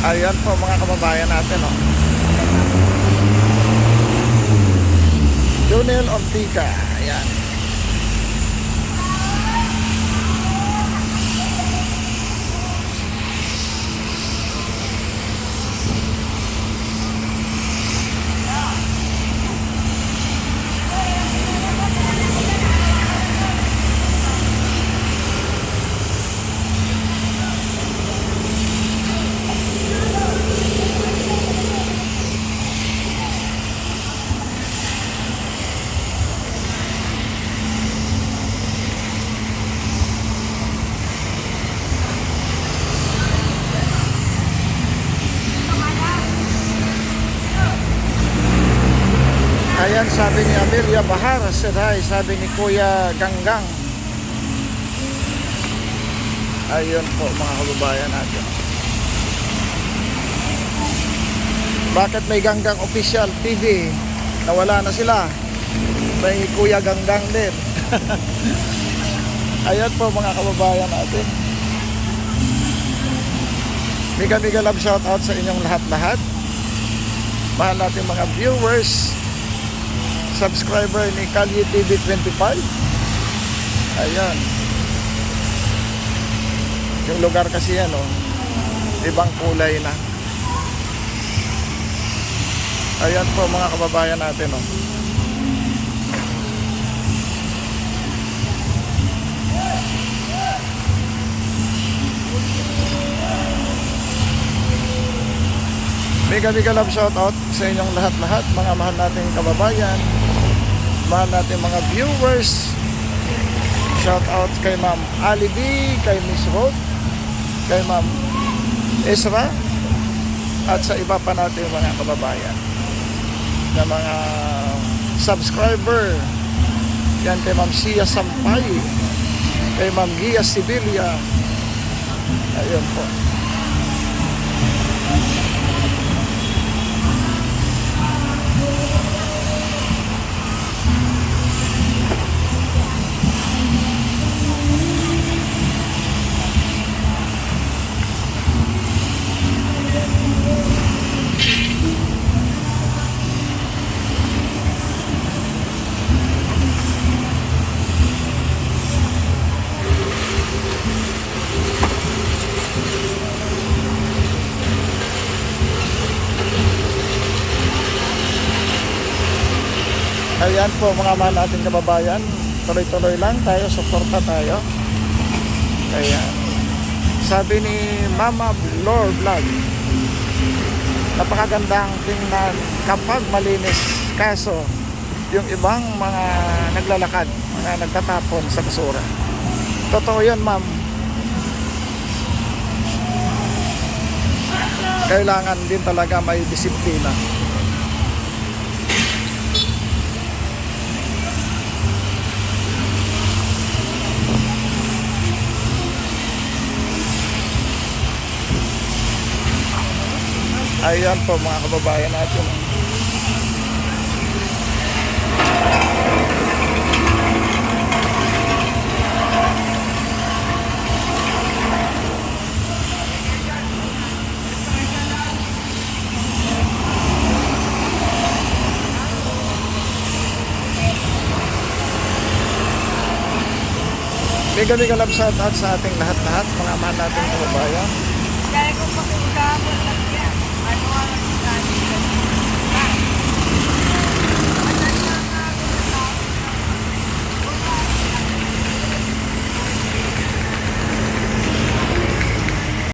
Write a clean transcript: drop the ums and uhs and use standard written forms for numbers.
Ayan po mga kababayan natin, oh. Junel Ortica. Ayan. Ayan, sabi ni Amelia Bahar, said hi, sabi ni Kuya Ganggang. Ayun po mga kababayan natin. Bakit may Ganggang Official TV? Nawala na sila. May Kuya Ganggang din. Ayan po mga kababayan natin. Mega love shoutout sa inyong lahat-lahat. Mahal natin mga viewers, subscriber ni Kalye TV 25. Ayan. Yung lugar kasi yan, oh, ibang kulay na. Ayan po mga kababayan natin, oh. Mega love shoutout sa inyong lahat-lahat, mga mahal nating kababayan, mahal natin mga viewers. Shoutout kay Ma'am Ali B, kay Miss Rod, kay Ma'am Ezra, at sa iba pa natin mga kababayan na mga subscriber. Yan kay Ma'am Sia Sampay, kay Ma'am Gia Sibilia. Ayun po. Ayan po mga mahal nating kababayan, tuloy-tuloy lang tayo, suporta tayo. Kaya sabi ni Mama Lore Vlog, napakagandang tingnan kapag malinis, kaso yung ibang mga naglalakad, mga nagtatapon sa basura. Totoo yan, ma'am. Kailangan din talaga may disiplina. Ayan po mga kababayan natin. Mega love shoutout sa ating lahat-lahat, mga mahal nating kababayan.